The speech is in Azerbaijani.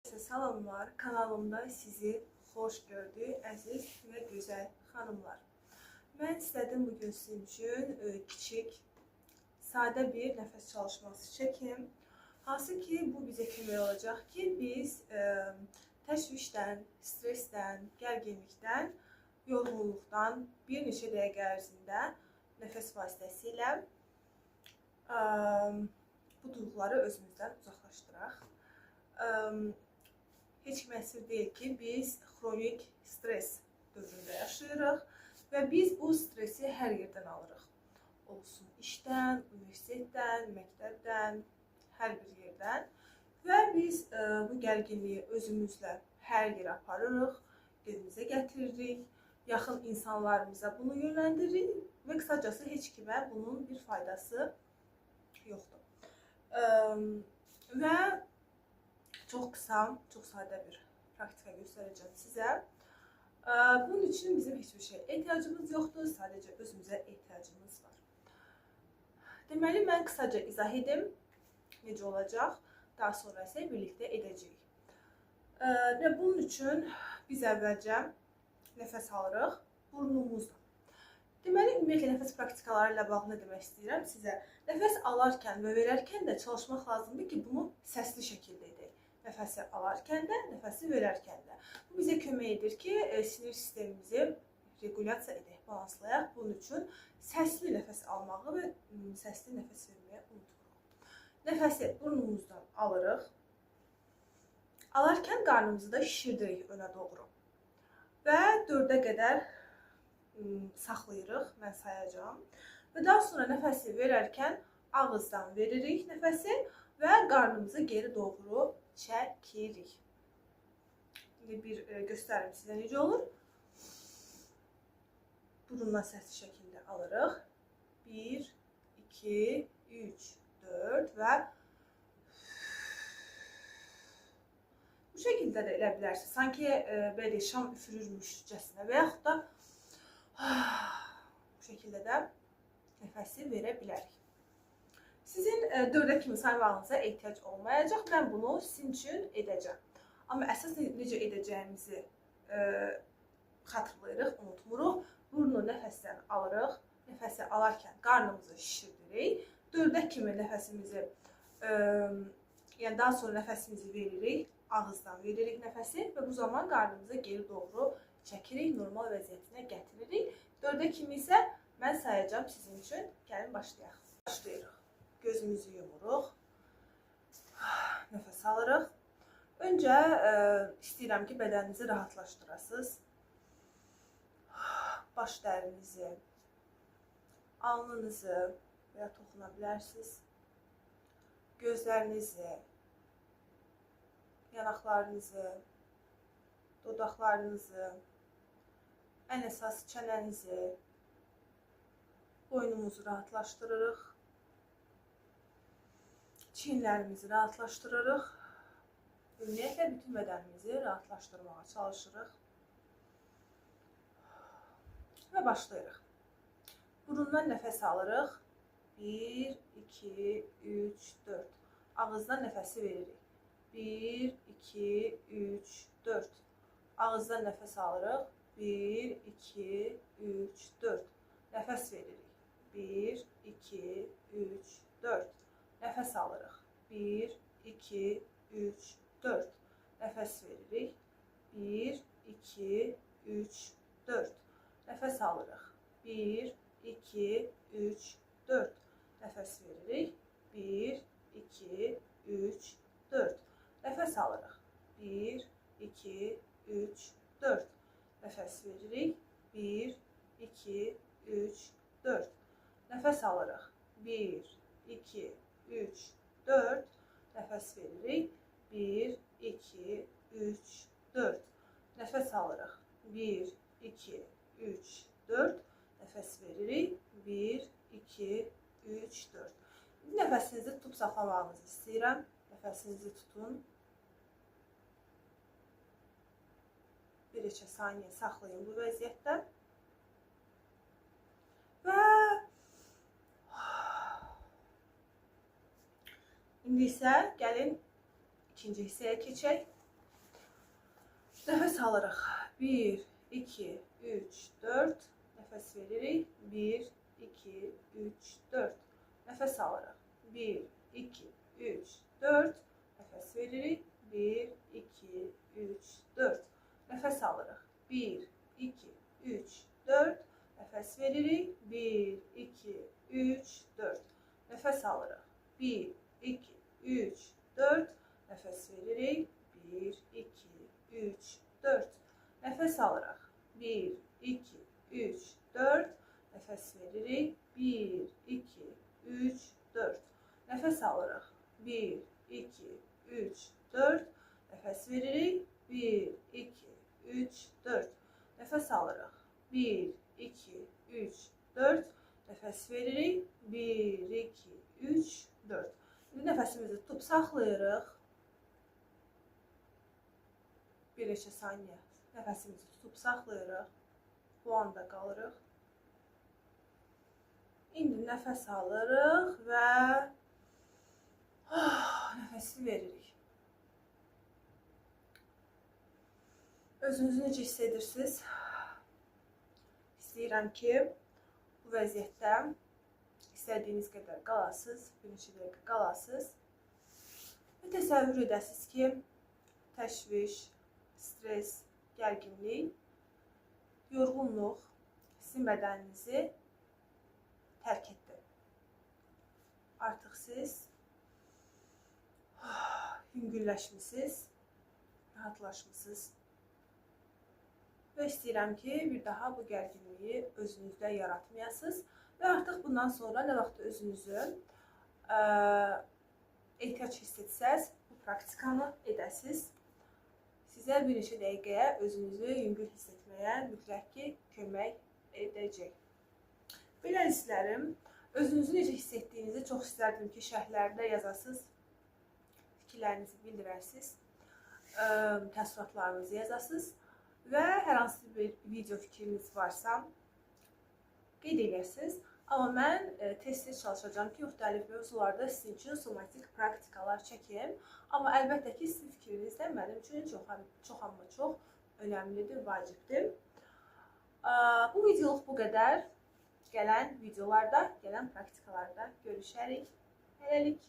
Salamlar, kanalımda sizi xoş gördük, əziz və gözəl xanımlar. Mən istədim bugün sizin üçün kiçik, sadə bir nəfəs çalışması çəkim. Hansı ki, bu bizə kömək olacaq ki, biz təşvişdən, stressdən, gərginlikdən, yorğunluqdan bir neçə dəqiqə ərzində nəfəs vasitəsilə bu duyğuları özümüzdən uzaqlaşdıraq. Heç kimə sir deyil ki, biz xronik stres dövründə yaşayırıq və biz bu stresi hər yerdən alırıq. Olsun işdən, universitetdən, məktəbdən, hər bir yerdən və biz bu gərginliyi özümüzlə hər yerə aparırıq, evimizə gətiririk, yaxın insanlarımıza bunu yönləndiririk və qısacası heç kimə bunun bir faydası yoxdur. Və çok kısa, çok sadə bir praktika göstərəcəm sizə. Bunun için bizim hiçbir şey ehtiyacımız yoxdur, sadəcə özümüzə ehtiyacımız var. Deməli, mən kısaca izah edim, necə olacaq, daha sonra isə birlikdə edəcəyik. Və bunun üçün biz əvvəlcə nəfəs alırıq burnumuzla. Deməli, ümumiyyətlə nəfəs praktikaları ilə bağlı nə demək istəyirəm sizə? Nəfəs alarkən və verərkən də çalışmaq lazımdır ki, bunu səsli şəkildə edək. Nəfəsi alarkən də, nəfəsi verərkən də. Bu bizə kömək edir ki, sinir sistemimizi regulasiya edək, balanslayaq. Bunun üçün səsli nəfəs almağı və səsli nəfəs verməyə unutmuruq. Nəfəsi burnumuzdan alırıq. Alarkən qarnımızı da şişirdirik önə doğru. Və 4-ə qədər saxlayırıq, mən sayacağım. Və daha sonra nəfəsi verərkən ağızdan veririk nəfəsi və qarnımızı geri doğru çəkirik. İndi bir göstərim sizə necə olur. Burundan səsli şəkildə alırıq. 1, 2, 3, 4 və bu şəkildə də elə bilərsiniz. Sanki belə şam üfürürmüşcəsinə və yaxud da bu şəkildə də nəfəsi verə bilərik. Sizin 4-ə kimi saymağınıza ehtiyac olmayacaq. Mən bunu sizin üçün edəcəm. Amma əsas necə edəcəyimizi xatırlayırıq, unutmuruq. Burnu nəfəsdən alırıq. Nəfəsi alarkən qarnımızı şişirdirik. 4-ə kimi nəfəsimizi, yəni daha sonra nəfəsimizi veririk. Ağızdan veririk nəfəsi və bu zaman qarnımızı geri doğru çəkirik, normal vəziyyətinə gətiririk. 4-ə kimi isə mən sayacağım sizin üçün. Gəlin başlayaq. Başlayırıq. Gözümüzü yumuruq. Nəfəs alırıq. Öncə istəyirəm ki, bədəninizi rahatlaşdırasınız. Baş dərinizi, alnınızı və ya toxuna bilərsiniz. Gözlərinizi, yanaqlarınızı, dodaqlarınızı, ən əsas çənənizi, boynumuzu rahatlaşdırırıq. Çiyinlərimizi rahatlaşdırırıq. Ümumiyyətlə, bütün bədənimizi rahatlaşdırmağa çalışırıq. Və başlayırıq. Burundan nəfəs alırıq. 1, 2, 3, 4. Ağızdan nəfəsi veririk. 1, 2, 3, 4. Ağızdan nəfəs alırıq. 1, 2, 3, 4. Nəfəs veririk. 1, 2, 3, 4. Nəfəs alırıq. 1, 2, 3, 4. Nəfəs veririk. 1, 2, 3, 4. Nəfəs alırıq. 1, 2, 3, 4. Nəfəs veririk. 1, 2, 3, 4. Nəfəs alırıq. 1, 2, 3, 4. Nəfəs veririk. 1, 2, 3, 4. Nəfəs alırıq. 1, 2, 3, 4. Nəfəs veririk. 1, 2, 3, 4. Nəfəs alırıq. 1, 2, 3, 4. Nəfəs veririk. 1, 2, 3, 4. Nəfəsinizi tutub saxlamağınızı istəyirəm. Nəfəsinizi tutun. Bir neçə saniyə saxlayın bu vəziyyətdə. Və indi isə gəlin ikinci hissəyə keçək. Nəfəs alırıq. 1, 2, 3, 4. Nəfəs veririk. 1, 2, 3, 4. Nəfəs alırıq. 1, 2, 3, 4. Nəfəs veririk. 1, 2, 3, 4. Nəfəs alırıq. 1, 2, 3, 4. Nəfəs veririk. 1, 2, 3, 4. Nəfəs alırıq. 1, 2, 3, 4. Nəfəs veririk. 1, 2, 3, 4. Nəfəs alırıq. 1, 2, 3, 4. Nəfəs veririk. 1, 2, 3, 4. Nəfəs alırıq. 1, 2, 3, 4. Nəfəs veririk. 1, 2, 3, 4. Nəfəs alırıq. 1, 2, 3, 4. Nəfəs veririk. 1, 2, 3, 4. İndi nəfəsimizi tutub saxlayırıq. Bir neçə saniyə nəfəsimizi tutub saxlayırıq. Bu anda qalırıq. İndi nəfəs alırıq və nəfəsi veririk. Özünüzü necə hiss edirsiniz? İstəyirəm ki, bu vəziyyətdə istədiyiniz qədər qalasınız, bir neçə dəqiqə qalasınız və təsəvvür edəsiniz ki, təşviş, stres, gərginlik, yorğunluq sizin bədəninizi tərk etdi. Artıq siz yüngülləşmisiniz, rahatlaşmışsınız və istəyirəm ki, bir daha bu gərginliyi özünüzdə yaratmayasınız və artıq bundan sonra nə vaxt özünüzü ehtiyac hiss etsəz, bu praktikanı edəsiniz. Sizə bir neçə dəqiqəyə özünüzü yüngül hiss etməyə mütləq ki, kömək edəcək. Belə izlərim, özünüzü necə hiss etdiyinizi çox istərdim ki, şərhlərdə yazasınız, fikirlərinizi bildirəsiniz, təəssüratlarınızı yazasınız və hər hansı bir video fikriniz varsa qeyd edəsiniz. Amma mən tez-tez çalışacağım ki, müxtəlif mövzularda sizin üçün somatik praktikalar çəkim. Amma əlbəttə ki, sizin fikriniz də mənim üçün çox önəmlidir, vacibdir. Bu videoluk bu qədər. Gələn videolarda, gələn praktikalarda görüşərik. Hələlik.